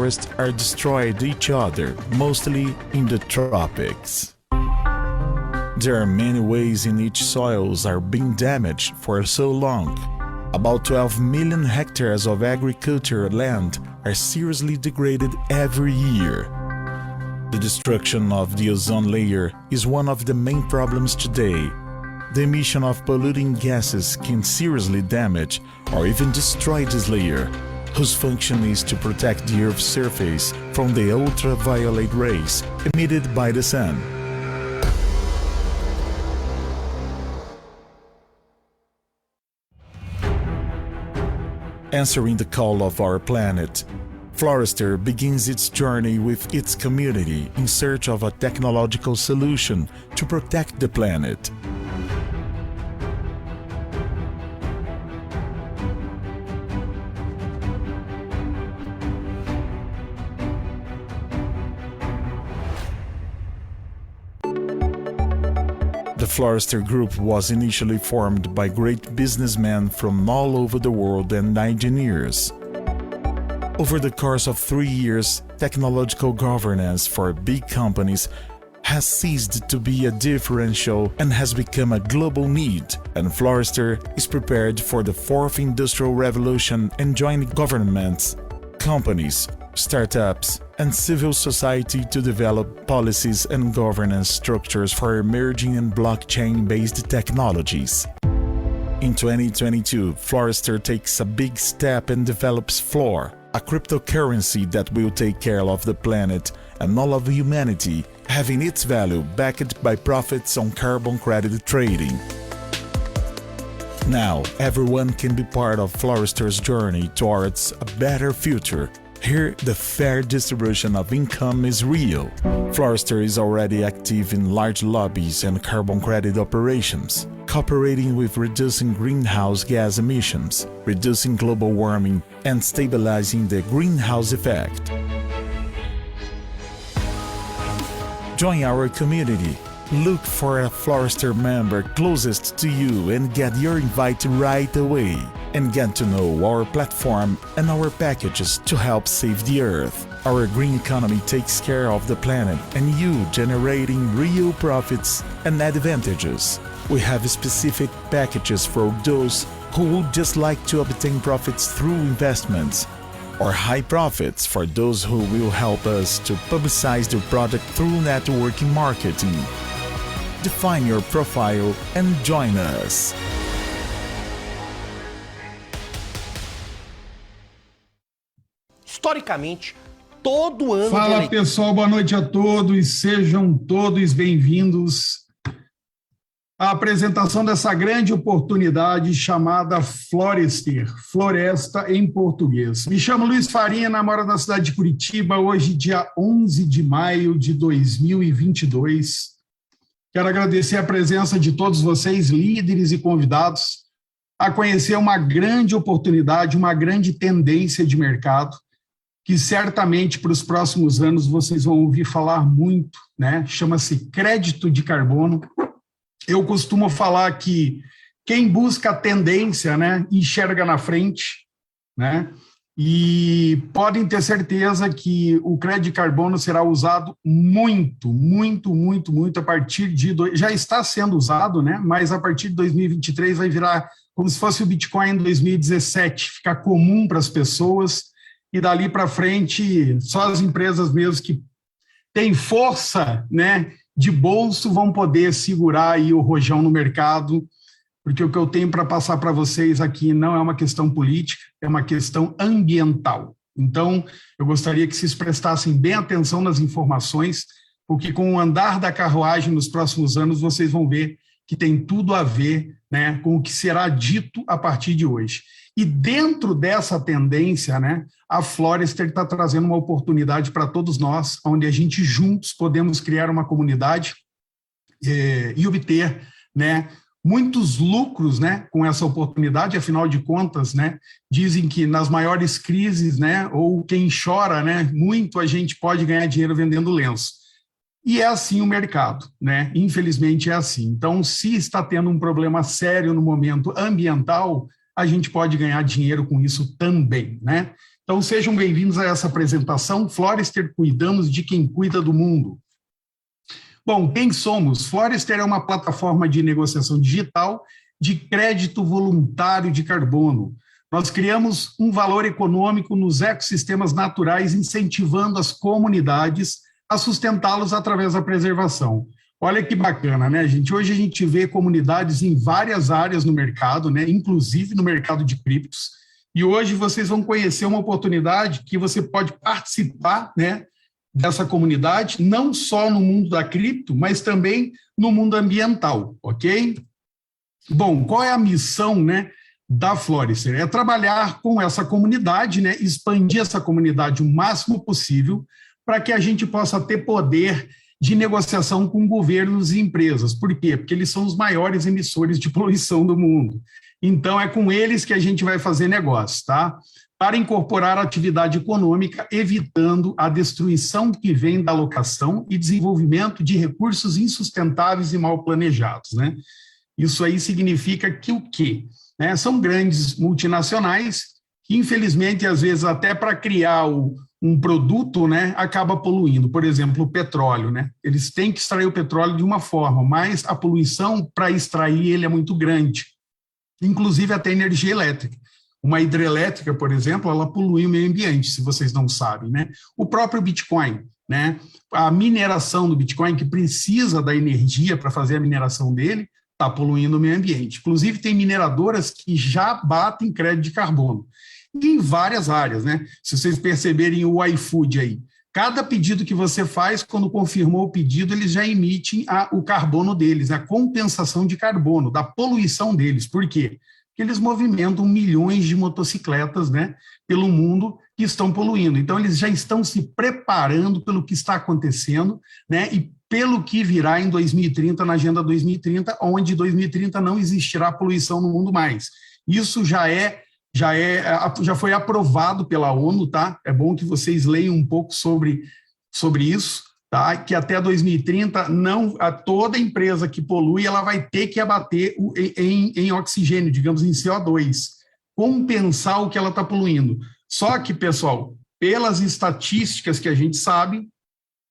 forests are destroyed each other, mostly in the tropics. There are many ways in which soils are being damaged for so long. About 12 million hectares of agricultural land are seriously degraded every year. The destruction of the ozone layer is one of the main problems today. The emission of polluting gases can seriously damage or even destroy this layer, whose function is to protect the Earth's surface from the ultraviolet rays emitted by the sun. Answering the call of our planet, Florester begins its journey with its community in search of a technological solution to protect the planet. The Florester Group was initially formed by great businessmen from all over the world and engineers. Over the course of 3 years, technological governance for big companies has ceased to be a differential and has become a global need, and Florester is prepared for the fourth industrial revolution and joining governments, companies, startups, and civil society to develop policies and governance structures for emerging and blockchain-based technologies. In 2022, Florester takes a big step and develops Flor, a cryptocurrency that will take care of the planet and all of humanity, having its value backed by profits on carbon credit trading. Now, everyone can be part of Florester's journey towards a better future. Here, the fair distribution of income is real. Florester is already active in large lobbies and carbon credit operations, cooperating with reducing greenhouse gas emissions, reducing global warming, and stabilizing the greenhouse effect. Join our community. Look for a Florester member closest to you and get your invite right away. And get to know our platform and our packages to help save the Earth. Our green economy takes care of the planet and you generating real profits and advantages. We have specific packages for those who would just like to obtain profits through investments, or high profits for those who will help us to publicize their product through networking marketing. Define your profile and join us. Historicamente, todo ano... Fala pessoal, boa noite a todos, sejam todos bem-vindos à apresentação dessa grande oportunidade chamada Florester, Floresta em português. Me chamo Luiz Farina, moro na cidade de Curitiba, hoje dia 11 de maio de 2022. Quero agradecer a presença de todos vocês, líderes e convidados, a conhecer uma grande oportunidade, uma grande tendência de mercado, que certamente para os próximos anos vocês vão ouvir falar muito, né? Chama-se crédito de carbono. Eu costumo falar que quem busca a tendência, né, enxerga na frente, né? E podem ter certeza que o crédito de carbono será usado muito a partir de... Já está sendo usado, né? Mas a partir de 2023 vai virar como se fosse o Bitcoin em 2017, ficar comum para as pessoas. E dali para frente, só as empresas mesmo que têm força, né, de bolso vão poder segurar aí o rojão no mercado, porque o que eu tenho para passar para vocês aqui não é uma questão política, é uma questão ambiental. Então, eu gostaria que vocês prestassem bem atenção nas informações, porque com o andar da carruagem nos próximos anos, vocês vão ver que tem tudo a ver, né, com o que será dito a partir de hoje. E dentro dessa tendência, né, a Florester está trazendo uma oportunidade para todos nós, onde a gente juntos podemos criar uma comunidade e obter, né, muitos lucros, né, com essa oportunidade. Afinal de contas, né, dizem que nas maiores crises, né, ou quem chora, né, muito, a gente pode ganhar dinheiro vendendo lenço. E é assim o mercado, né? Infelizmente é assim. Então, se está tendo um problema sério no momento ambiental, a gente pode ganhar dinheiro com isso também, né? Então, sejam bem-vindos a essa apresentação. Florester, cuidamos de quem cuida do mundo. Bom, quem somos? Florester é uma plataforma de negociação digital de crédito voluntário de carbono. Nós criamos um valor econômico nos ecossistemas naturais, incentivando as comunidades a sustentá-los através da preservação. Olha que bacana, né, gente? Hoje a gente vê comunidades em várias áreas no mercado, né, inclusive no mercado de criptos, e hoje vocês vão conhecer uma oportunidade que você pode participar, né, dessa comunidade, não só no mundo da cripto, mas também no mundo ambiental, ok? Bom, qual é a missão, né, da Florester? É trabalhar com essa comunidade, né, expandir essa comunidade o máximo possível para que a gente possa ter poder de negociação com governos e empresas. Por quê? Porque eles são os maiores emissores de poluição do mundo. Então, é com eles que a gente vai fazer negócio, tá? Para incorporar a atividade econômica, evitando a destruição que vem da alocação e desenvolvimento de recursos insustentáveis e mal planejados, né? Isso aí significa que o quê? Né? São grandes multinacionais que, infelizmente, às vezes, até para criar um produto, né, acaba poluindo. Por exemplo, o petróleo, né? Eles têm que extrair o petróleo de uma forma, mas a poluição para extrair ele é muito grande. Inclusive até energia elétrica. Uma hidrelétrica, por exemplo, ela polui o meio ambiente, se vocês não sabem, né? O próprio Bitcoin, né? A mineração do Bitcoin, que precisa da energia para fazer a mineração dele, está poluindo o meio ambiente. Inclusive, tem mineradoras que já batem crédito de carbono. E em várias áreas, né? Se vocês perceberem o iFood aí, cada pedido que você faz, quando confirmou o pedido, eles já emitem o carbono deles, a compensação de carbono, da poluição deles. Por quê? Porque eles movimentam milhões de motocicletas, né, pelo mundo que estão poluindo. Então, eles já estão se preparando pelo que está acontecendo, né, e pelo que virá em 2030, na Agenda 2030, onde em 2030 não existirá poluição no mundo mais. Isso já foi aprovado pela ONU, tá? É bom que vocês leiam um pouco sobre isso, tá? Que até 2030 toda empresa que polui ela vai ter que abater em oxigênio, digamos em CO2, compensar o que ela está poluindo. Só que, pessoal, pelas estatísticas que a gente sabe,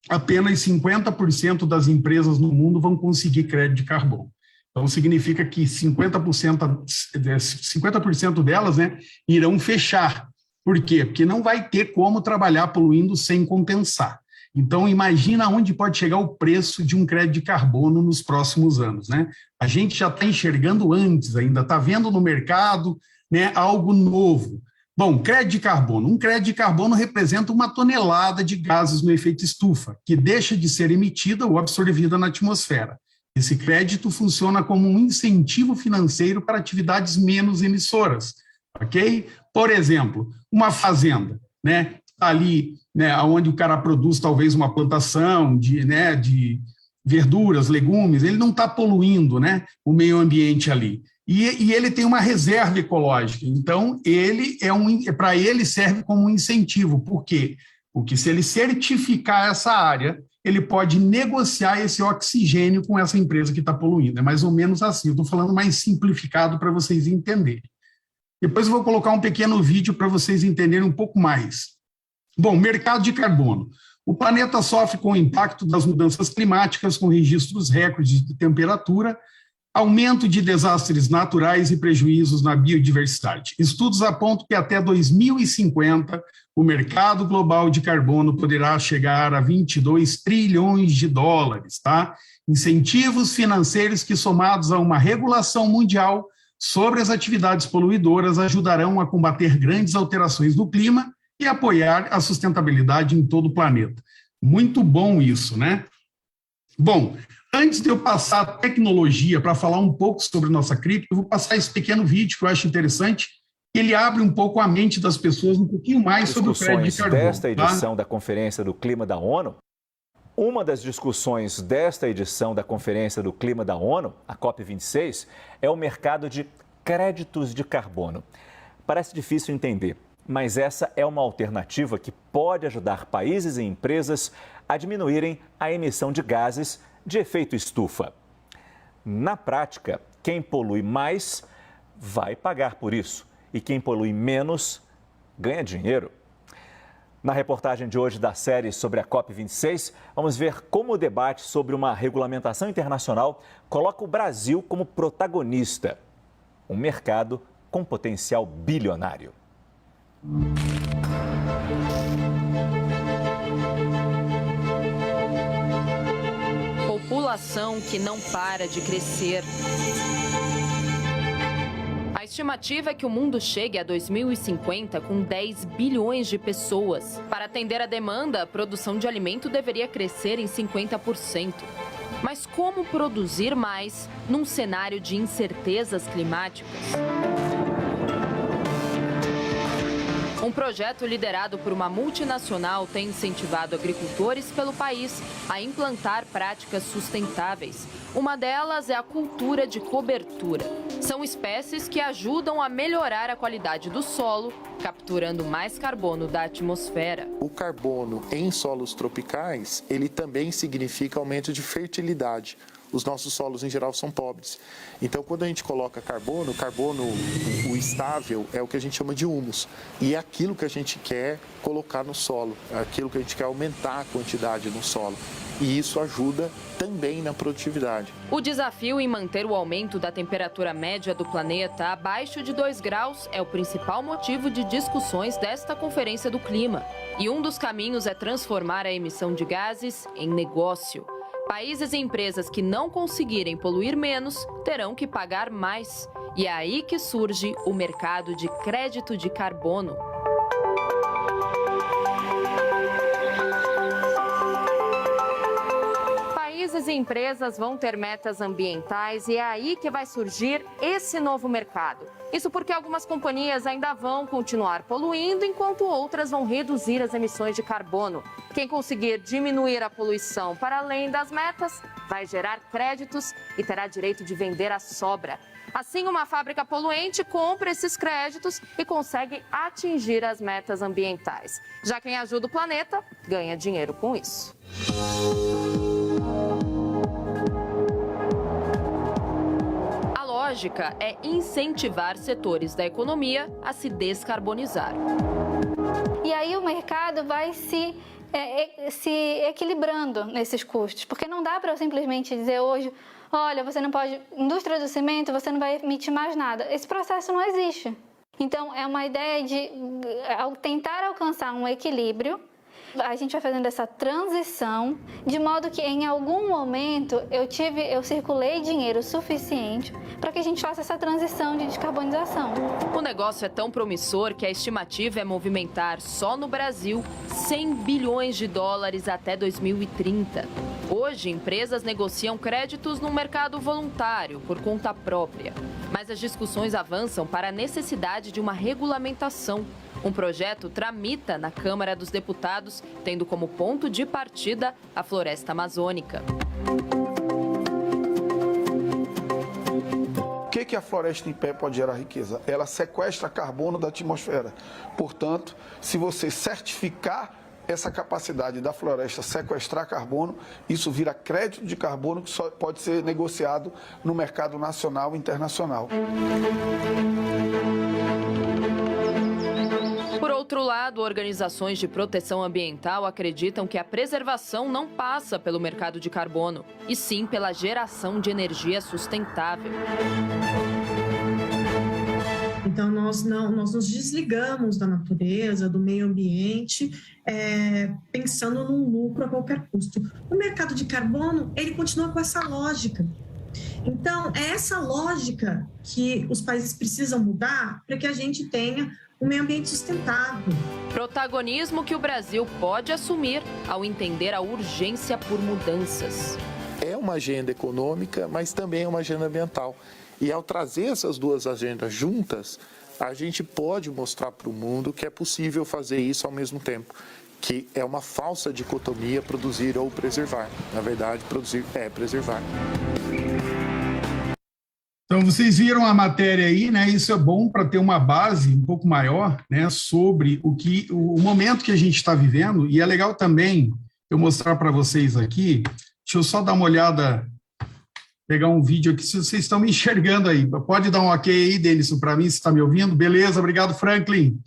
apenas 50% das empresas no mundo vão conseguir crédito de carbono. Então, significa que 50% delas, né, irão fechar. Por quê? Porque não vai ter como trabalhar poluindo sem compensar. Então, imagina onde pode chegar o preço de um crédito de carbono nos próximos anos, né? A gente já está enxergando antes ainda, está vendo no mercado, né, algo novo. Bom, crédito de carbono. Um crédito de carbono representa 1 tonelada de gases no efeito estufa, que deixa de ser emitida ou absorvida na atmosfera. Esse crédito funciona como um incentivo financeiro para atividades menos emissoras, ok? Por exemplo, uma fazenda, né? Ali, né, onde o cara produz talvez uma plantação de verduras, legumes, ele não está poluindo, né, o meio ambiente ali. E ele tem uma reserva ecológica. Então, para ele serve como um incentivo. Por quê? Porque se ele certificar essa área, ele pode negociar esse oxigênio com essa empresa que está poluindo. É mais ou menos assim. Eu estou falando mais simplificado para vocês entenderem. Depois eu vou colocar um pequeno vídeo para vocês entenderem um pouco mais. Bom, mercado de carbono. O planeta sofre com o impacto das mudanças climáticas, com registros recordes de temperatura, aumento de desastres naturais e prejuízos na biodiversidade. Estudos apontam que até 2050, o mercado global de carbono poderá chegar a 22 trilhões de dólares, tá? Incentivos financeiros que, somados a uma regulação mundial sobre as atividades poluidoras, ajudarão a combater grandes alterações do clima e apoiar a sustentabilidade em todo o planeta. Muito bom isso, né? Bom, antes de eu passar a tecnologia para falar um pouco sobre nossa cripto, eu vou passar esse pequeno vídeo que eu acho interessante. Ele abre um pouco a mente das pessoas um pouquinho mais sobre o crédito de carbono. Desta edição da Conferência do Clima da ONU, uma das discussões desta edição da Conferência do Clima da ONU, a COP26, é o mercado de créditos de carbono. Parece difícil entender, mas essa é uma alternativa que pode ajudar países e empresas a diminuírem a emissão de gases de efeito estufa. Na prática, quem polui mais vai pagar por isso e quem polui menos ganha dinheiro. Na reportagem de hoje da série sobre a COP26, vamos ver como o debate sobre uma regulamentação internacional coloca o Brasil como protagonista. Um mercado com potencial bilionário. População que não para de crescer. A estimativa é que o mundo chegue a 2050 com 10 bilhões de pessoas. Para atender a demanda, a produção de alimento deveria crescer em 50%. Mas como produzir mais num cenário de incertezas climáticas? Um projeto liderado por uma multinacional tem incentivado agricultores pelo país a implantar práticas sustentáveis. Uma delas é a cultura de cobertura. São espécies que ajudam a melhorar a qualidade do solo, capturando mais carbono da atmosfera. O carbono em solos tropicais, ele também significa aumento de fertilidade. Os nossos solos, em geral, são pobres. Então, quando a gente coloca carbono, o estável, é o que a gente chama de humus. E é aquilo que a gente quer colocar no solo, é aquilo que a gente quer aumentar a quantidade no solo. E isso ajuda também na produtividade. O desafio em manter o aumento da temperatura média do planeta abaixo de 2 graus é o principal motivo de discussões desta Conferência do Clima. E um dos caminhos é transformar a emissão de gases em negócio. Países e empresas que não conseguirem poluir menos terão que pagar mais. E é aí que surge o mercado de crédito de carbono. Países e empresas vão ter metas ambientais e é aí que vai surgir esse novo mercado. Isso porque algumas companhias ainda vão continuar poluindo, enquanto outras vão reduzir as emissões de carbono. Quem conseguir diminuir a poluição para além das metas vai gerar créditos e terá direito de vender a sobra. Assim, uma fábrica poluente compra esses créditos e consegue atingir as metas ambientais. Já quem ajuda o planeta ganha dinheiro com isso. A lógica é incentivar setores da economia a se descarbonizar. E aí o mercado vai se equilibrando nesses custos, porque não dá para eu simplesmente dizer hoje, olha, você não pode, indústria do cimento, você não vai emitir mais nada. Esse processo não existe. Então, é uma ideia de tentar alcançar um equilíbrio. A gente vai fazendo essa transição, de modo que em algum momento eu circulei dinheiro suficiente para que a gente faça essa transição de descarbonização. O negócio é tão promissor que a estimativa é movimentar só no Brasil 100 bilhões de dólares até 2030. Hoje, empresas negociam créditos no mercado voluntário, por conta própria. Mas as discussões avançam para a necessidade de uma regulamentação. Um projeto tramita na Câmara dos Deputados, tendo como ponto de partida a floresta amazônica. O que a floresta em pé pode gerar riqueza? Ela sequestra carbono da atmosfera. Portanto, se você certificar essa capacidade da floresta sequestrar carbono, isso vira crédito de carbono que só pode ser negociado no mercado nacional e internacional. Por outro lado, organizações de proteção ambiental acreditam que a preservação não passa pelo mercado de carbono, e sim pela geração de energia sustentável. Então, nós nos desligamos da natureza, do meio ambiente, pensando num lucro a qualquer custo. O mercado de carbono, ele continua com essa lógica. Então, é essa lógica que os países precisam mudar para que a gente tenha um meio ambiente sustentável. Protagonismo que o Brasil pode assumir ao entender a urgência por mudanças. É uma agenda econômica, mas também é uma agenda ambiental. E ao trazer essas duas agendas juntas, a gente pode mostrar para o mundo que é possível fazer isso ao mesmo tempo, que é uma falsa dicotomia produzir ou preservar. Na verdade, produzir é preservar. Então, vocês viram a matéria aí, né? Isso é bom para ter uma base um pouco maior, né, sobre o momento que a gente está vivendo. E é legal também eu mostrar para vocês aqui. Deixa eu só dar uma olhada, pegar um vídeo aqui, se vocês estão me enxergando aí. Pode dar um ok aí, Denison, para mim, se está me ouvindo? Beleza, obrigado, Franklin.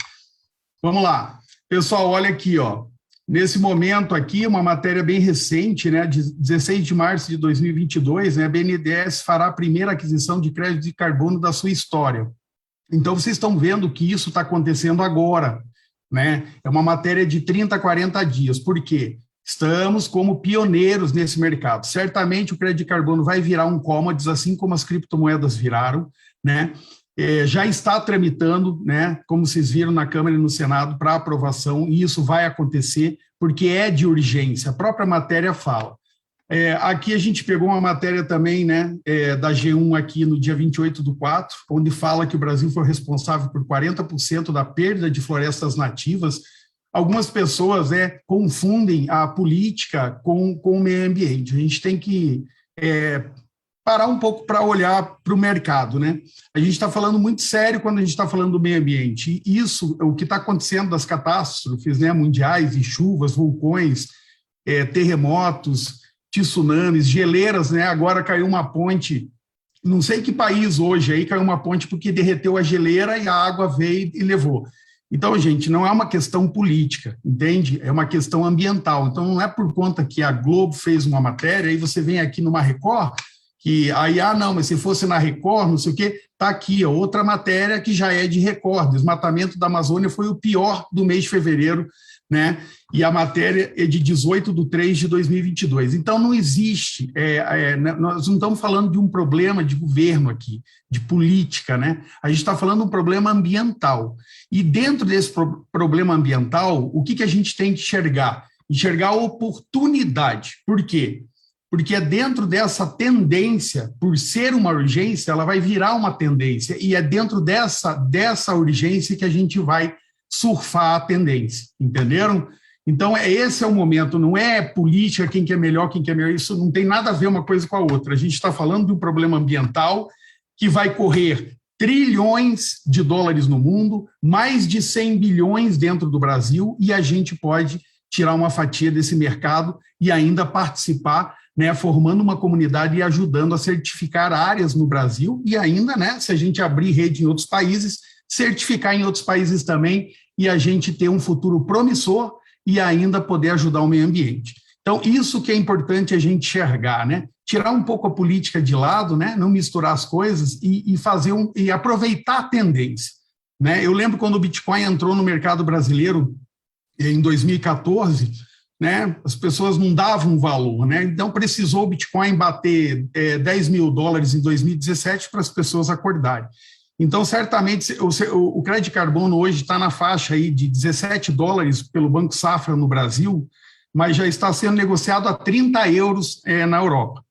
Vamos lá. Pessoal, olha aqui, ó. Nesse momento aqui, uma matéria bem recente, né, de 16 de março de 2022, né, a BNDES fará a primeira aquisição de crédito de carbono da sua história. Então, vocês estão vendo que isso está acontecendo agora, né? É uma matéria de 30 a 40 dias. Por quê? Estamos como pioneiros nesse mercado. Certamente o crédito de carbono vai virar um commodities, assim como as criptomoedas viraram, né? Já está tramitando, né, como vocês viram na Câmara e no Senado, para aprovação, e isso vai acontecer porque é de urgência, a própria matéria fala. Aqui a gente pegou uma matéria também, né, da G1 aqui no dia 28/4, onde fala que o Brasil foi responsável por 40% da perda de florestas nativas. Algumas pessoas confundem a política com o meio ambiente. A gente tem que parar um pouco para olhar para o mercado, né? A gente está falando muito sério quando a gente está falando do meio ambiente. E isso, o que está acontecendo das catástrofes, né, mundiais, de chuvas, vulcões, terremotos, tsunamis, geleiras, né? Agora caiu uma ponte, não sei que país hoje, aí caiu uma ponte porque derreteu a geleira e a água veio e levou. Então, gente, não é uma questão política, entende? É uma questão ambiental. Então, não é por conta que a Globo fez uma matéria, aí você vem aqui numa Record, que aí, não, mas se fosse na Record, não sei o quê, está aqui, ó, outra matéria que já é de Record. O desmatamento da Amazônia foi o pior do mês de fevereiro, né? E a matéria é de 18/3/2022. Então, não existe, nós não estamos falando de um problema de governo aqui, de política, né? A gente está falando de um problema ambiental. E dentro desse problema ambiental, o que a gente tem que enxergar? Enxergar a oportunidade. Por quê? Porque é dentro dessa tendência, por ser uma urgência, ela vai virar uma tendência, e é dentro dessa urgência que a gente vai surfar a tendência, entenderam? Então, esse é o momento, não é política, quem que é melhor, isso não tem nada a ver uma coisa com a outra. A gente está falando de um problema ambiental que vai correr trilhões de dólares no mundo, mais de 100 bilhões dentro do Brasil, e a gente pode tirar uma fatia desse mercado e ainda participar, né, formando uma comunidade e ajudando a certificar áreas no Brasil, e ainda, né, se a gente abrir rede em outros países, certificar em outros países também, e a gente ter um futuro promissor e ainda poder ajudar o meio ambiente. Então, isso que é importante a gente enxergar, né? Tirar um pouco a política de lado, né? Não misturar as coisas e aproveitar a tendência, né? Eu lembro quando o Bitcoin entrou no mercado brasileiro em 2014, né? As pessoas não davam valor, né? Então, precisou o Bitcoin bater $10 mil em 2017 para as pessoas acordarem. Então, certamente, o crédito de carbono hoje está na faixa aí de $17 pelo Banco Safra no Brasil, mas já está sendo negociado a 30 euros na Europa.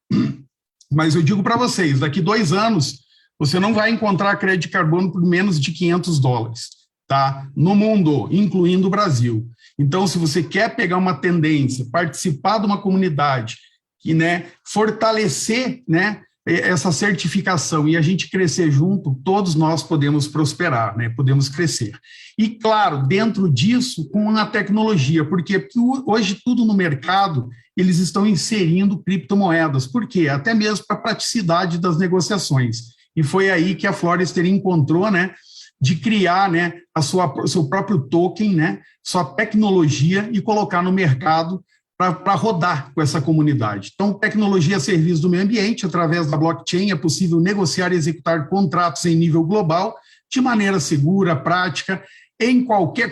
Mas eu digo para vocês, daqui 2 anos, você não vai encontrar crédito de carbono por menos de $500, tá? No mundo, incluindo o Brasil. Então, se você quer pegar uma tendência, participar de uma comunidade, e, né, fortalecer, né, essa certificação e a gente crescer junto, todos nós podemos prosperar, né? Podemos crescer. E, claro, dentro disso, com a tecnologia, porque hoje tudo no mercado, eles estão inserindo criptomoedas. Por quê? Até mesmo para a praticidade das negociações. E foi aí que a Florester encontrou, né, de criar, né, seu próprio token, né, sua tecnologia e colocar no mercado para rodar com essa comunidade. Então, tecnologia a serviço do meio ambiente, através da blockchain, é possível negociar e executar contratos em nível global, de maneira segura, prática,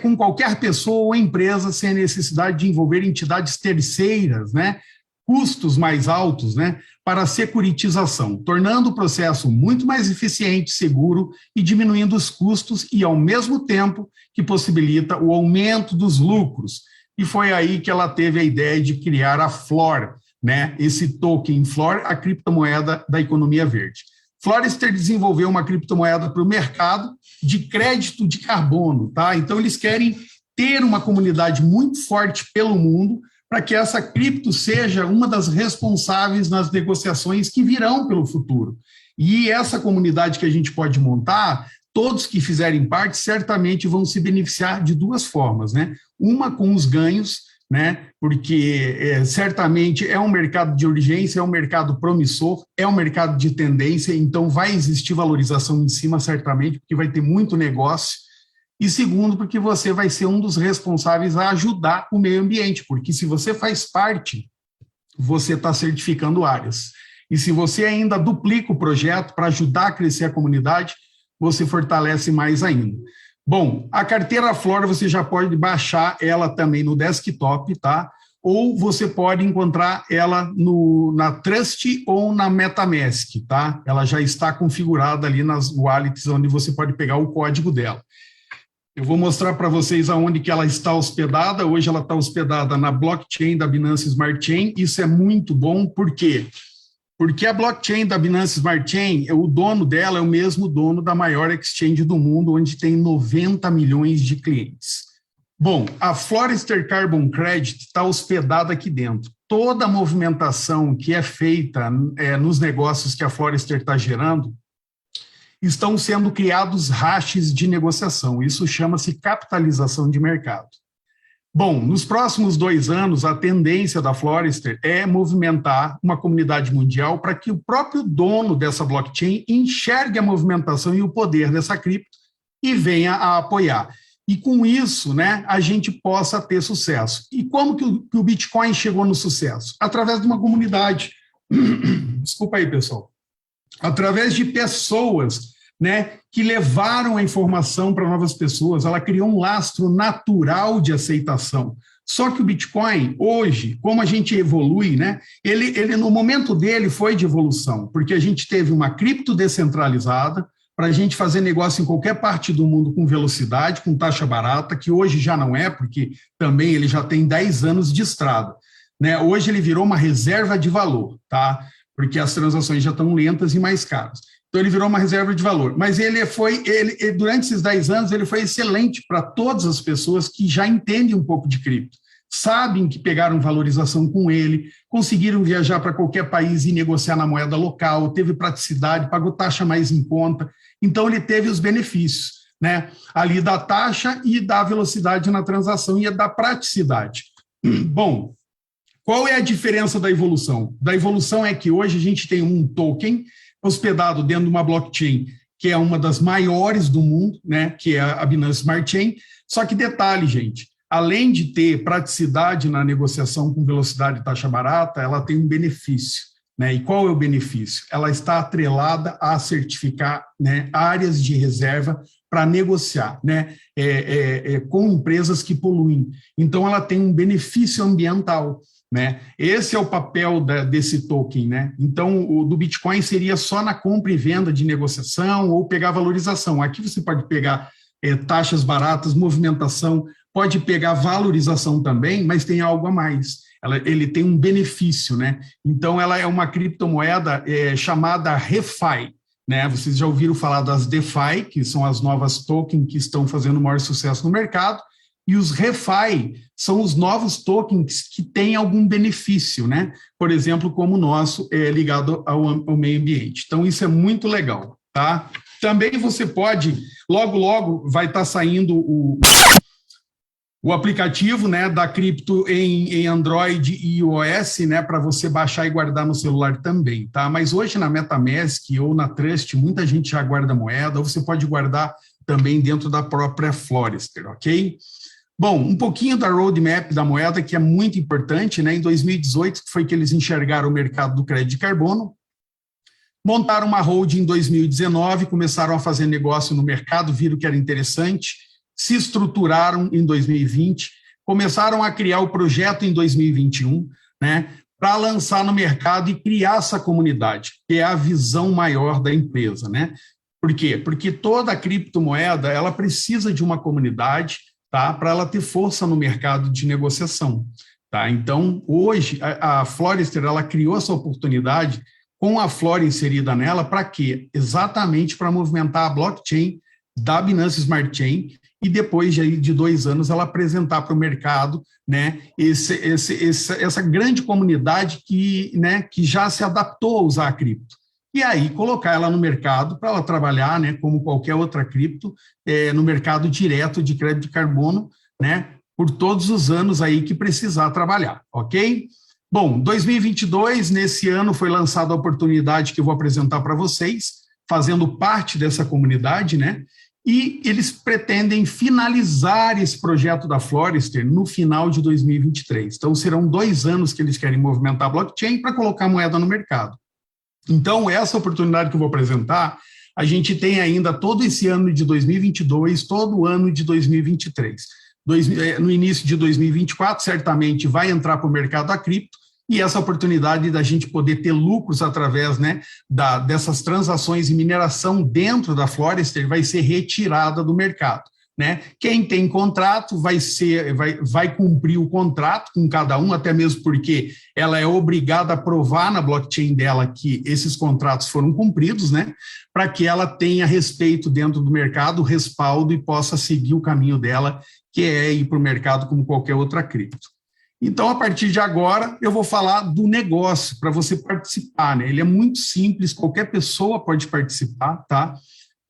com qualquer pessoa ou empresa, sem a necessidade de envolver entidades terceiras, né? Custos mais altos, né, para a securitização, tornando o processo muito mais eficiente, seguro e diminuindo os custos e, ao mesmo tempo, que possibilita o aumento dos lucros. E foi aí que ela teve a ideia de criar a Flor, né? Esse token Flor, a criptomoeda da economia verde. Florester desenvolveu uma criptomoeda para o mercado de crédito de carbono, tá? Então, eles querem ter uma comunidade muito forte pelo mundo para que essa cripto seja uma das responsáveis nas negociações que virão pelo futuro. E essa comunidade que a gente pode montar, todos que fizerem parte certamente vão se beneficiar de 2 formas, né? Uma com os ganhos, né? Porque certamente é um mercado de urgência, é um mercado promissor, é um mercado de tendência, então vai existir valorização em cima certamente, porque vai ter muito negócio. e segundo, porque você vai ser um dos responsáveis a ajudar o meio ambiente, porque se você faz parte, você está certificando áreas. E se você ainda duplica o projeto para ajudar a crescer a comunidade, você fortalece mais ainda. Bom, a carteira Flora você já pode baixar ela também no desktop, tá? Ou você pode encontrar ela na Trust ou na MetaMask, tá? Ela já está configurada ali nas wallets, onde você pode pegar o código dela. Eu vou mostrar para vocês aonde que ela está hospedada. Hoje ela está hospedada na blockchain da Binance Smart Chain. Isso é muito bom, por quê? Porque a blockchain da Binance Smart Chain, o dono dela é o mesmo dono da maior exchange do mundo, onde tem 90 milhões de clientes. Bom, a Florester Carbon Credit está hospedada aqui dentro. Toda a movimentação que é feita nos negócios que a Florester está gerando, estão sendo criados hashes de negociação. Isso chama-se capitalização de mercado. Bom, nos próximos 2 anos, a tendência da Florester é movimentar uma comunidade mundial para que o próprio dono dessa blockchain enxergue a movimentação e o poder dessa cripto e venha a apoiar. E com isso, né, a gente possa ter sucesso. E como que o Bitcoin chegou no sucesso? Através de uma comunidade. Desculpa aí, pessoal. Através de pessoas, né, que levaram a informação para novas pessoas. Ela criou um lastro natural de aceitação. Só que o Bitcoin, hoje, como a gente evolui, né, ele no momento dele foi de evolução, porque a gente teve uma cripto descentralizada para a gente fazer negócio em qualquer parte do mundo com velocidade, com taxa barata, que hoje já não é, porque também ele já tem 10 anos de estrada, né? Hoje ele virou uma reserva de valor, tá? Porque as transações já estão lentas e mais caras. Então, ele virou uma reserva de valor. Mas durante esses 10 anos, ele foi excelente para todas as pessoas que já entendem um pouco de cripto. Sabem que pegaram valorização com ele, conseguiram viajar para qualquer país e negociar na moeda local, teve praticidade, pagou taxa mais em conta. Então, ele teve os benefícios, né? Ali da taxa e da velocidade na transação e da praticidade. Bom, qual é a diferença da evolução? Da evolução é que hoje a gente tem um token hospedado dentro de uma blockchain, que é uma das maiores do mundo, né, que é a Binance Smart Chain. Só que detalhe, gente, além de ter praticidade na negociação com velocidade e taxa barata, ela tem um benefício, né? E qual é o benefício? Ela está atrelada a certificar, né, áreas de reserva para negociar, né, com empresas que poluem. Então, ela tem um benefício ambiental, né? Esse é o papel desse token, né? Então, o do Bitcoin seria só na compra e venda de negociação ou pegar valorização. Aqui você pode pegar taxas baratas, movimentação, pode pegar valorização também, mas tem algo a mais. Ele tem um benefício, né? Então, ela é uma criptomoeda chamada ReFi, né? Vocês já ouviram falar das DeFi, que são as novas tokens que estão fazendo o maior sucesso no mercado, e os ReFi são os novos tokens que têm algum benefício, né? Por exemplo, como o nosso ligado ao meio ambiente. Então, isso é muito legal, tá? Também você pode, logo vai estar saindo o aplicativo, né, da cripto em Android e iOS, né, para você baixar e guardar no celular também, tá? Mas hoje na MetaMask ou na Trust, muita gente já guarda moeda, ou você pode guardar também dentro da própria Florester, ok? Bom, um pouquinho da roadmap da moeda, que é muito importante, né? Em 2018 foi que eles enxergaram o mercado do crédito de carbono, montaram uma holding em 2019, começaram a fazer negócio no mercado, viram que era interessante, se estruturaram em 2020, começaram a criar o projeto em 2021, né? Para lançar no mercado e criar essa comunidade, que é a visão maior da empresa, né? Por quê? Porque toda criptomoeda, ela precisa de uma comunidade, tá? Para ela ter força no mercado de negociação, tá? Então, hoje, a Florester, ela criou essa oportunidade com a Flora inserida nela, para quê? Exatamente para movimentar a blockchain da Binance Smart Chain e depois de 2 anos ela apresentar para o mercado, né, essa grande comunidade que já se adaptou a usar a cripto. E aí colocar ela no mercado para ela trabalhar, né, como qualquer outra cripto, no mercado direto de crédito de carbono, né, por todos os anos aí que precisar trabalhar, ok? Bom, 2022, nesse ano, foi lançada a oportunidade que eu vou apresentar para vocês, fazendo parte dessa comunidade, né? e eles pretendem finalizar esse projeto da Florester no final de 2023. Então, serão 2 anos que eles querem movimentar a blockchain para colocar a moeda no mercado. Então, essa oportunidade que eu vou apresentar, a gente tem ainda todo esse ano de 2022, todo o ano de 2023. No início de 2024, certamente vai entrar para o mercado da cripto, e essa oportunidade da gente poder ter lucros através, né, dessas transações e mineração dentro da Florester vai ser retirada do mercado, né? Quem tem contrato vai cumprir o contrato com cada um, até mesmo porque ela é obrigada a provar na blockchain dela que esses contratos foram cumpridos, né, para que ela tenha respeito dentro do mercado, respaldo e possa seguir o caminho dela, que é ir para o mercado como qualquer outra cripto. Então, a partir de agora, eu vou falar do negócio para você participar, né? Ele é muito simples, qualquer pessoa pode participar, tá?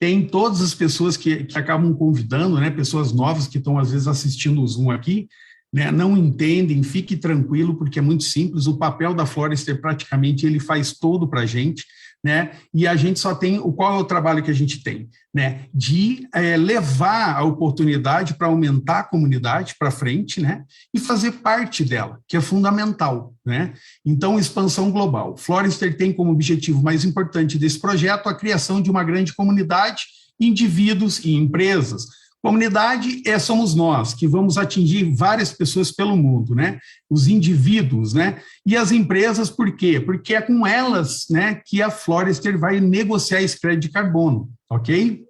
Tem todas as pessoas que acabam convidando, né? Pessoas novas que estão, às vezes, assistindo o Zoom aqui, né? Não entendem, fique tranquilo, porque é muito simples. O papel da Florester, praticamente, ele faz todo para a gente, né? E a gente só tem, qual é o trabalho que a gente tem? Né? De levar a oportunidade para aumentar a comunidade para frente, né? E fazer parte dela, que é fundamental, né? Então, expansão global. Florester tem como objetivo mais importante desse projeto a criação de uma grande comunidade, indivíduos e empresas. Comunidade somos nós, que vamos atingir várias pessoas pelo mundo, né? Os indivíduos, né? E as empresas, por quê? Porque é com elas, né, que a Florester vai negociar esse crédito de carbono, ok?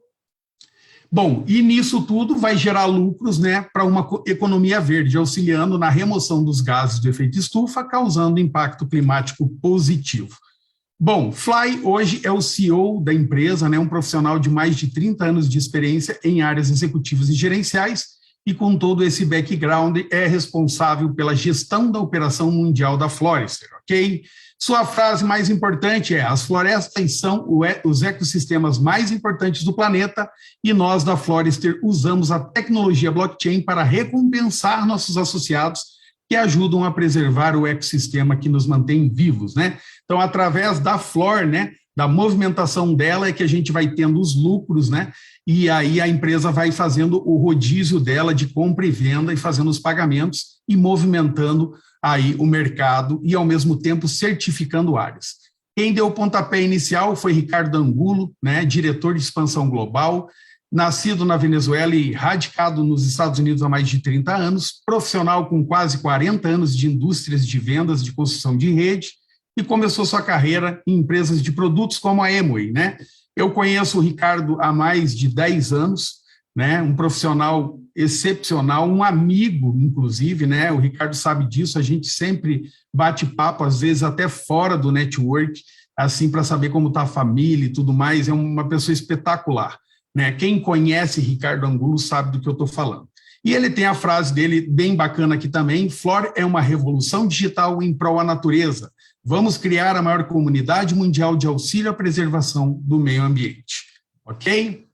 Bom, e nisso tudo vai gerar lucros, né, para uma economia verde, auxiliando na remoção dos gases de efeito estufa, causando impacto climático positivo. Bom, Fly hoje é o CEO da empresa, né, um profissional de mais de 30 anos de experiência em áreas executivas e gerenciais, e com todo esse background é responsável pela gestão da operação mundial da Florester, ok? Sua frase mais importante é: as florestas são os ecossistemas mais importantes do planeta e nós da Florester usamos a tecnologia blockchain para recompensar nossos associados que ajudam a preservar o ecossistema que nos mantém vivos, né? Então, através da Flor, né, da movimentação dela é que a gente vai tendo os lucros, né? E aí a empresa vai fazendo o rodízio dela de compra e venda e fazendo os pagamentos e movimentando aí o mercado e, ao mesmo tempo, certificando áreas. Quem deu o pontapé inicial foi Ricardo Angulo, né, diretor de expansão global, nascido na Venezuela e radicado nos Estados Unidos há mais de 30 anos, profissional com quase 40 anos de indústrias de vendas de construção de rede, e começou sua carreira em empresas de produtos como a Amway, né? Eu conheço o Ricardo há mais de 10 anos, né? Um profissional excepcional, um amigo, inclusive, né? O Ricardo sabe disso, a gente sempre bate papo, às vezes até fora do network, assim, para saber como está a família e tudo mais, é uma pessoa espetacular, né? Quem conhece Ricardo Angulo sabe do que eu estou falando. E ele tem a frase dele bem bacana aqui também: Flor é uma revolução digital em prol à natureza. Vamos criar a maior comunidade mundial de auxílio à preservação do meio ambiente. Ok?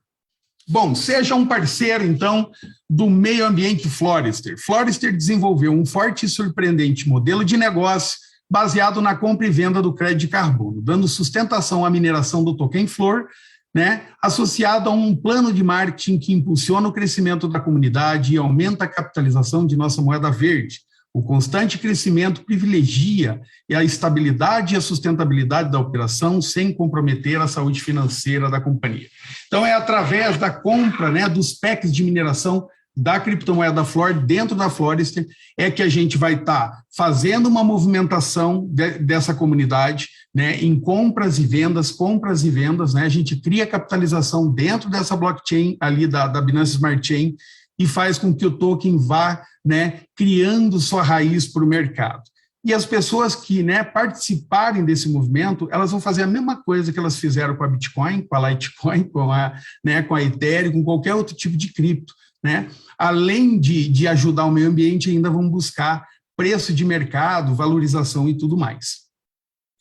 Bom, seja um parceiro, então, do meio ambiente Florester. Florester desenvolveu um forte e surpreendente modelo de negócio baseado na compra e venda do crédito de carbono, dando sustentação à mineração do token Flor, né, associado a um plano de marketing que impulsiona o crescimento da comunidade e aumenta a capitalização de nossa moeda verde. O constante crescimento privilegia a estabilidade e a sustentabilidade da operação sem comprometer a saúde financeira da companhia. Então, é através da compra, né, dos packs de mineração da criptomoeda Flor dentro da Florester é que a gente vai estar fazendo uma movimentação dessa comunidade, né, em compras e vendas, né, a gente cria capitalização dentro dessa blockchain ali da Binance Smart Chain e faz com que o token vá, né, criando sua raiz para o mercado. E as pessoas que, né, participarem desse movimento, elas vão fazer a mesma coisa que elas fizeram com a Bitcoin, com a Litecoin, com a Ethereum, com qualquer outro tipo de cripto, né? Além de ajudar o meio ambiente, ainda vão buscar preço de mercado, valorização e tudo mais.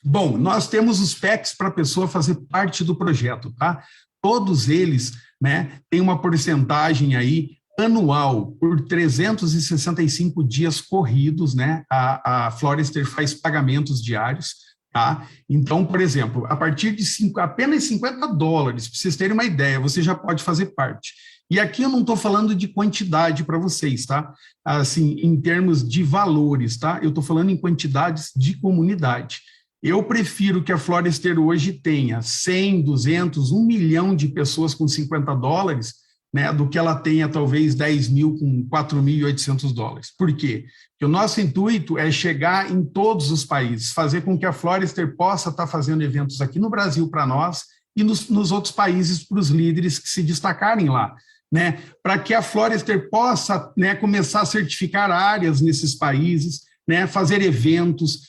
Bom, nós temos os packs para a pessoa fazer parte do projeto, tá? Todos eles, né, têm uma porcentagem aí anual por 365 dias corridos, né? A Florester faz pagamentos diários, tá? Então, por exemplo, a partir de apenas $50, para vocês terem uma ideia, você já pode fazer parte. E aqui eu não estou falando de quantidade para vocês, tá? Assim, em termos de valores, tá? Eu estou falando em quantidades de comunidade. Eu prefiro que a Florester hoje tenha 100, 200, 1 milhão de pessoas com $50, né, do que ela tenha talvez 10 mil com $4.800. Por quê? Porque o nosso intuito é chegar em todos os países, fazer com que a Florester possa estar fazendo eventos aqui no Brasil para nós e nos outros países para os líderes que se destacarem lá, né, para que a Florester possa, né, começar a certificar áreas nesses países, né, fazer eventos,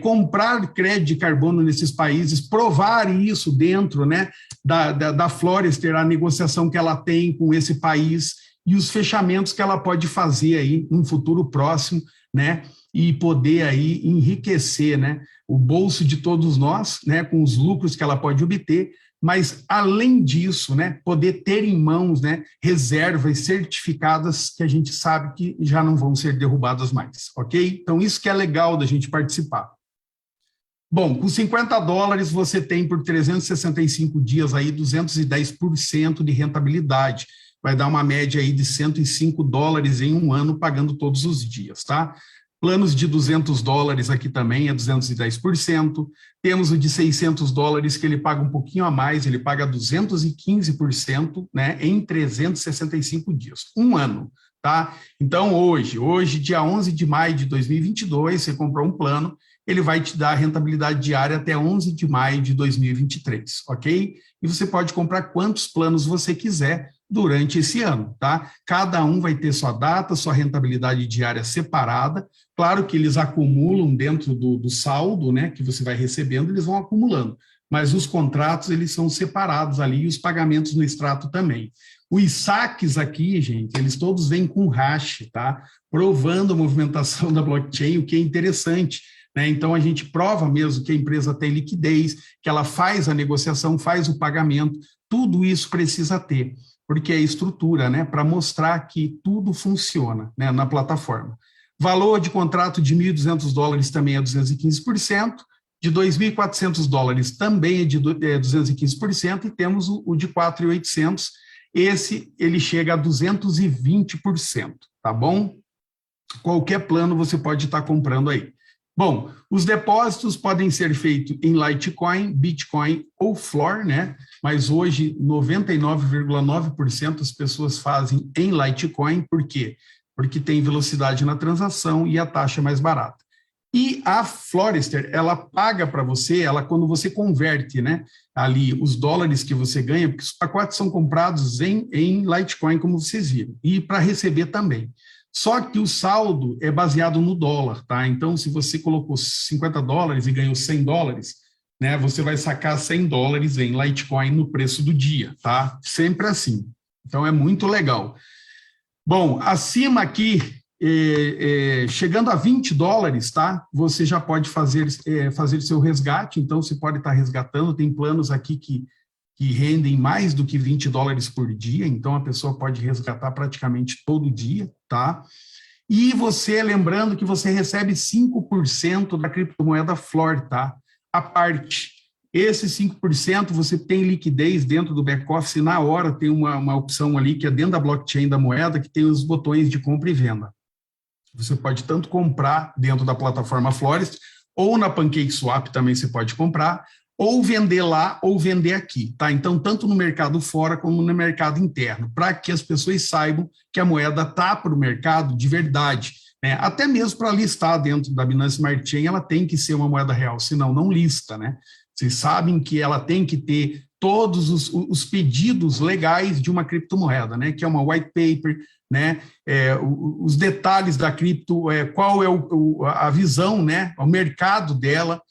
comprar crédito de carbono nesses países, provar isso dentro, né, da Florester, a negociação que ela tem com esse país e os fechamentos que ela pode fazer aí no futuro próximo, né, e poder aí enriquecer, né, o bolso de todos nós, né, com os lucros que ela pode obter, mas além disso, né, poder ter em mãos, né, reservas certificadas que a gente sabe que já não vão ser derrubadas mais, ok? Então isso que é legal da gente participar. Bom, com $50 você tem por 365 dias aí 210% de rentabilidade, vai dar uma média aí de $105 em um ano pagando todos os dias, tá? Planos de $200 aqui também é 210%. Temos o de $600 que ele paga um pouquinho a mais, ele paga 215%, né, em 365 dias, um ano, tá? Então hoje, dia 11 de maio de 2022, você comprou um plano, ele vai te dar rentabilidade diária até 11 de maio de 2023, ok? E você pode comprar quantos planos você quiser durante esse ano, tá? Cada um vai ter sua data, sua rentabilidade diária separada. Claro que eles acumulam dentro do saldo, né, que você vai recebendo, eles vão acumulando. Mas os contratos, eles são separados ali e os pagamentos no extrato também. Os saques aqui, gente, eles todos vêm com hash, tá? Provando a movimentação da blockchain, o que é interessante, né? Então, a gente prova mesmo que a empresa tem liquidez, que ela faz a negociação, faz o pagamento, tudo isso precisa ter, porque é estrutura, né? Para mostrar que tudo funciona, né, na plataforma. Valor de contrato de $1.200 também é 215%, de $2.400 também é de 215%, e temos o de 4.800, esse ele chega a 220%, tá bom? Qualquer plano você pode estar comprando aí. Bom, os depósitos podem ser feitos em Litecoin, Bitcoin ou Flor, né? Mas hoje 99,9% das pessoas fazem em Litecoin, por quê? Porque tem velocidade na transação e a taxa é mais barata. E a Florester, ela paga para você, quando você converte, né, ali os dólares que você ganha, porque os pacotes são comprados em Litecoin, como vocês viram, e para receber também. Só que o saldo é baseado no dólar, tá? Então, se você colocou $50 e ganhou $100, né, você vai sacar $100 em Litecoin no preço do dia, tá? Sempre assim. Então, é muito legal. Bom, acima aqui, chegando a $20, tá? Você já pode fazer seu resgate, então você pode estar resgatando, tem planos aqui que rendem mais do que $20 por dia, então a pessoa pode resgatar praticamente todo dia, tá? E você, lembrando que você recebe 5% da criptomoeda Flor, tá? A parte, esse 5% você tem liquidez dentro do back-office, na hora tem uma opção ali que é dentro da blockchain da moeda, que tem os botões de compra e venda. Você pode tanto comprar dentro da plataforma Florist, ou na PancakeSwap também você pode comprar, ou vender lá, ou vender aqui, tá? Então, tanto no mercado fora, como no mercado interno, para que as pessoas saibam que a moeda está para o mercado de verdade, né? Até mesmo para listar dentro da Binance Smart Chain, ela tem que ser uma moeda real, senão não lista, né? Vocês sabem que ela tem que ter todos os pedidos legais de uma criptomoeda, né? Que é uma white paper, né? Os detalhes da cripto, qual é a visão, né? O mercado dela,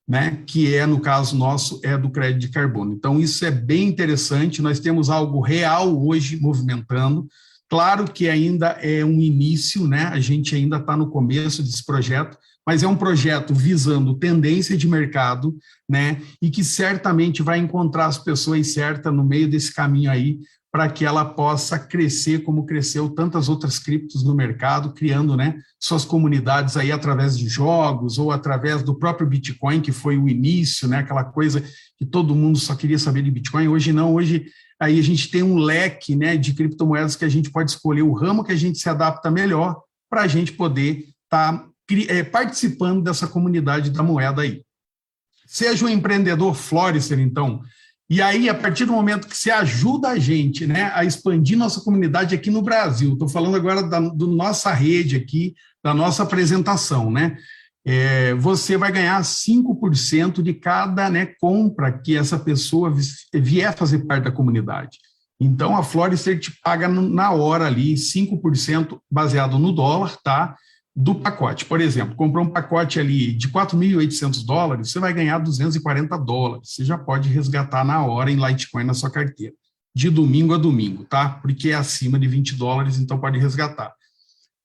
né, que no caso nosso, é do crédito de carbono. Então, isso é bem interessante, nós temos algo real hoje movimentando. Claro que ainda é um início, né, a gente ainda está no começo desse projeto, mas é um projeto visando tendência de mercado, né, e que certamente vai encontrar as pessoas certas no meio desse caminho aí, para que ela possa crescer como cresceu tantas outras criptos no mercado, criando, né, suas comunidades aí através de jogos ou através do próprio Bitcoin, que foi o início, né, aquela coisa que todo mundo só queria saber de Bitcoin. Hoje não, hoje aí a gente tem um leque, né, de criptomoedas que a gente pode escolher o ramo que a gente se adapta melhor para a gente poder estar participando dessa comunidade da moeda aí. Seja um empreendedor Florister, então. E aí, a partir do momento que você ajuda a gente, né, a expandir nossa comunidade aqui no Brasil, estou falando agora da nossa rede aqui, da nossa apresentação, né? Você vai ganhar 5% de cada, né, compra que essa pessoa vier fazer parte da comunidade. Então, a Florister te paga na hora ali 5% baseado no dólar, tá? Do pacote. Por exemplo, comprou um pacote ali de $4.800, você vai ganhar $240. Você já pode resgatar na hora em Litecoin na sua carteira, de domingo a domingo, tá? Porque é acima de $20, então pode resgatar.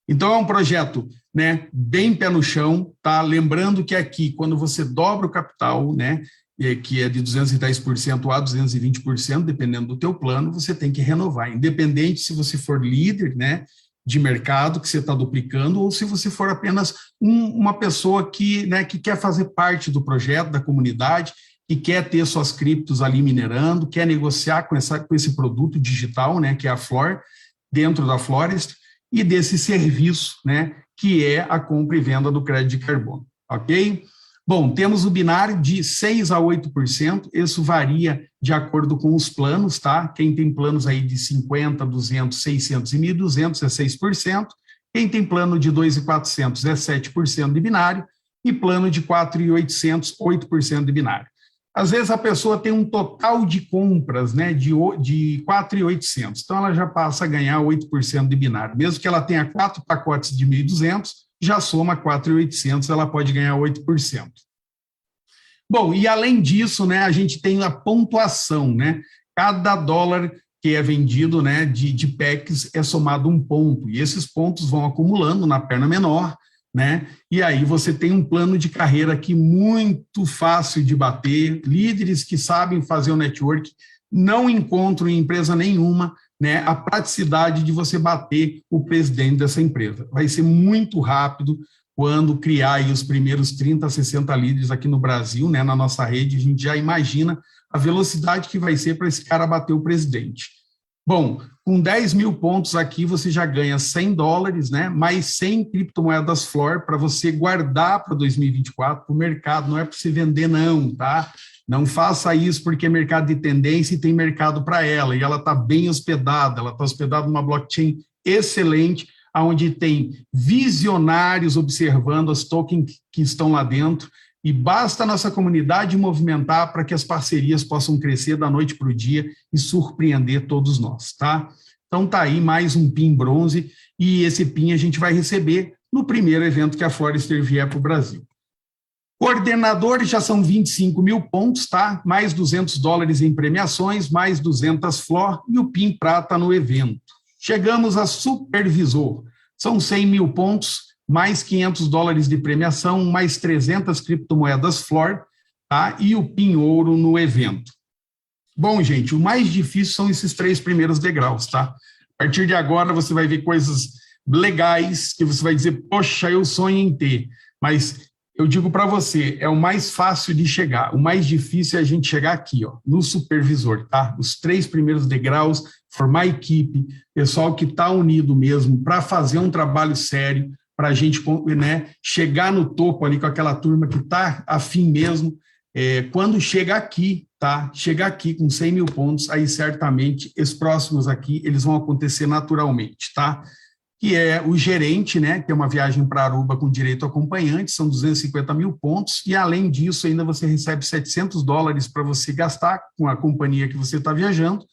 Então é um projeto, né, bem pé no chão, tá? Lembrando que aqui, quando você dobra o capital, né, que é de 210% a 220%, dependendo do teu plano, você tem que renovar, independente se você for líder, né, de mercado que você está duplicando, ou se você for apenas uma pessoa que, né, que quer fazer parte do projeto, da comunidade, que quer ter suas criptos ali minerando, quer negociar com esse produto digital, né, que é a Flor, dentro da Florest, e desse serviço, né, que é a compra e venda do crédito de carbono, ok? Bom, temos o binário de 6% a 8%, isso varia de acordo com os planos, tá? Quem tem planos aí de 50, 200, 600 e 1.200 é 6%, quem tem plano de 2.400 é 7% de binário, e plano de 4.800, 8% de binário. Às vezes a pessoa tem um total de compras, né, de 4.800, então ela já passa a ganhar 8% de binário, mesmo que ela tenha 4 pacotes de 1.200, já soma 4.800, ela pode ganhar 8%. Bom, e além disso, né, a gente tem a pontuação, né? Cada dólar que é vendido, né, de PECs é somado um ponto, e esses pontos vão acumulando na perna menor, né? E aí você tem um plano de carreira aqui muito fácil de bater, líderes que sabem fazer o network não encontram em empresa nenhuma, né, a praticidade de você bater o presidente dessa empresa. Vai ser muito rápido quando criar aí os primeiros 30, 60 líderes aqui no Brasil, né, na nossa rede, a gente já imagina a velocidade que vai ser para esse cara bater o presidente. Bom, com 10 mil pontos aqui você já ganha $100, né, mais 100 criptomoedas Flor para você guardar para 2024, para o mercado, não é para você vender não, tá? Não faça isso porque é mercado de tendência e tem mercado para ela, e ela está bem hospedada, ela está hospedada numa blockchain excelente, onde tem visionários observando as tokens que estão lá dentro, e basta a nossa comunidade movimentar para que as parcerias possam crescer da noite para o dia e surpreender todos nós, tá? Então tá aí mais um PIN bronze, e esse PIN a gente vai receber no primeiro evento que a Florister vier para o Brasil. Coordenadores já são 25 mil pontos, tá? Mais $200 em premiações, mais 200 Flor e o PIN prata no evento. Chegamos a supervisor, são 100 mil pontos, mais $500 de premiação, mais 300 criptomoedas Flor, tá? E o PIN ouro no evento. Bom, gente, o mais difícil são esses 3 primeiros degraus, tá? A partir de agora você vai ver coisas legais que você vai dizer, poxa, eu sonho em ter, mas eu digo para você, é o mais fácil de chegar, o mais difícil é a gente chegar aqui, ó, no supervisor, tá? Os 3 primeiros degraus, formar equipe, pessoal que está unido mesmo para fazer um trabalho sério, para a gente, né, chegar no topo ali com aquela turma que está afim mesmo. Quando chega aqui, tá? Chega aqui com 100 mil pontos, aí certamente os próximos aqui, eles vão acontecer naturalmente, tá? Que é o gerente, né, que é uma viagem para Aruba com direito a acompanhante, são 250 mil pontos, e além disso ainda você recebe $700 para você gastar com a companhia que você está viajando,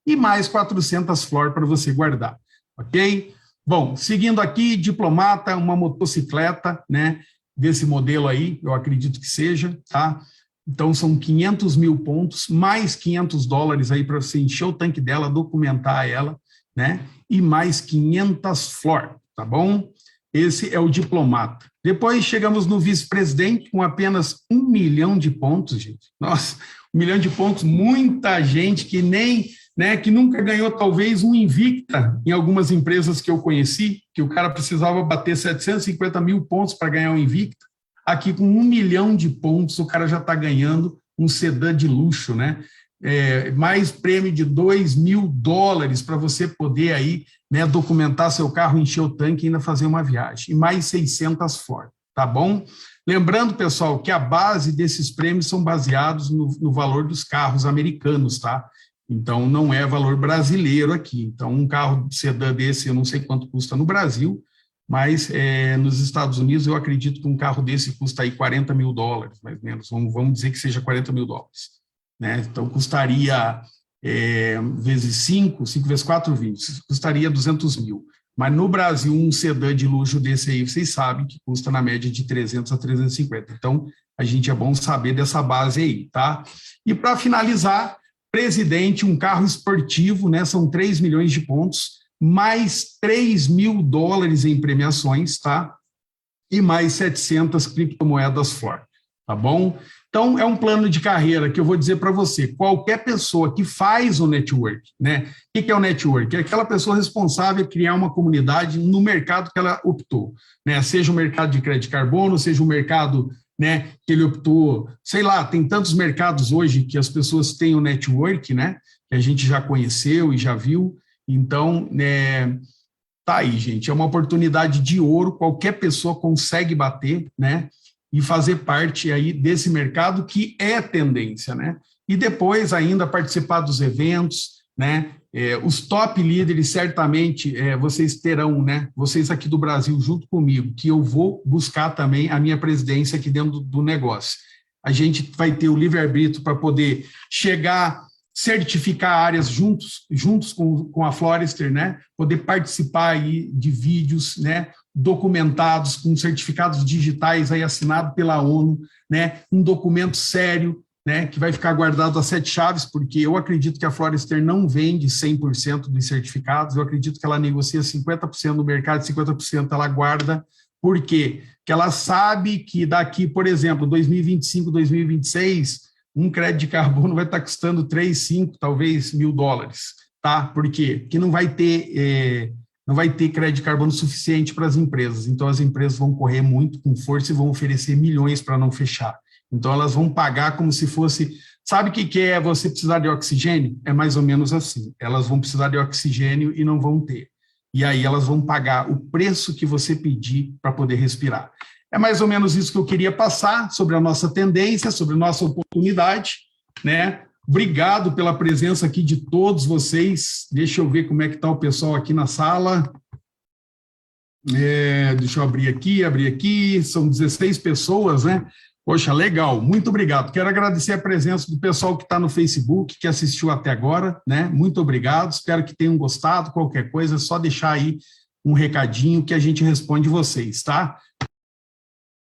e mais 400 Flor para você guardar, ok? Bom, seguindo aqui, diplomata, uma motocicleta, né, desse modelo aí, eu acredito que seja, tá? Então são 500 mil pontos, mais $500 aí para você encher o tanque dela, documentar ela, né? E mais 500 Flor, tá bom? Esse é o diplomata. Depois chegamos no vice-presidente com apenas 1 milhão de pontos, gente. Nossa, 1 milhão de pontos, muita gente que nem né, que nunca ganhou talvez um Invicta em algumas empresas que eu conheci, que o cara precisava bater 750 mil pontos para ganhar um Invicta. Aqui com 1 milhão de pontos o cara já está ganhando um sedã de luxo, né? Mais prêmio de $2.000 para você poder aí, né, documentar seu carro, encher o tanque e ainda fazer uma viagem. E mais 600 Ford, tá bom? Lembrando, pessoal, que a base desses prêmios são baseados no valor dos carros americanos, tá? Então, não é valor brasileiro aqui. Então, um carro sedã desse, eu não sei quanto custa no Brasil, mas nos Estados Unidos eu acredito que um carro desse custa aí $40 mil, mais ou menos. Vamos dizer que seja $40 mil, né? Então, custaria vezes 5 vezes 4, 20, custaria 200 mil. Mas no Brasil, um sedã de luxo desse aí, vocês sabem que custa na média de 300 a 350. Então, a gente é bom saber dessa base aí, tá? E para finalizar, Presidente, um carro esportivo, né? São 3 milhões de pontos, mais $3 mil em premiações, tá? E mais 700 criptomoedas Ford, tá bom? Então, é um plano de carreira que eu vou dizer para você, qualquer pessoa que faz o network, né? O que é o network? É aquela pessoa responsável por criar uma comunidade no mercado que ela optou, né? Seja o mercado de crédito de carbono, seja o mercado, né, que ele optou, sei lá, tem tantos mercados hoje que as pessoas têm o network, né? Que a gente já conheceu e já viu. Então, tá aí, gente, é uma oportunidade de ouro, qualquer pessoa consegue bater, né? E fazer parte aí desse mercado que é tendência, né? E depois ainda participar dos eventos, né? Os top líderes, certamente, vocês terão, né? Vocês aqui do Brasil, junto comigo, que eu vou buscar também a minha presidência aqui dentro do negócio. A gente vai ter o livre-arbítrio para poder chegar, certificar áreas juntos com a Florester, né? Poder participar aí de vídeos, né? Documentados, com certificados digitais aí assinado pela ONU, né? Um documento sério, né, que vai ficar guardado a 7 chaves, porque eu acredito que a Florester não vende 100% dos certificados, eu acredito que ela negocia 50% no mercado, 50% ela guarda. Por quê? Porque ela sabe que daqui, por exemplo, 2025, 2026, um crédito de carbono vai estar custando 3, 5, talvez $1.000, tá? Por quê? Porque não vai ter crédito de carbono suficiente para as empresas, então as empresas vão correr muito com força e vão oferecer milhões para não fechar. Então, elas vão pagar como se fosse... Sabe o que é você precisar de oxigênio? É mais ou menos assim. Elas vão precisar de oxigênio e não vão ter. E aí elas vão pagar o preço que você pedir para poder respirar. É mais ou menos isso que eu queria passar sobre a nossa tendência, sobre a nossa oportunidade, né? Obrigado pela presença aqui de todos vocês. Deixa eu ver como é que está o pessoal aqui na sala. Deixa eu abrir aqui. São 16 pessoas, né? Poxa, legal, muito obrigado. Quero agradecer a presença do pessoal que está no Facebook, que assistiu até agora, né? Muito obrigado, espero que tenham gostado. Qualquer coisa, é só deixar aí um recadinho que a gente responde vocês, tá?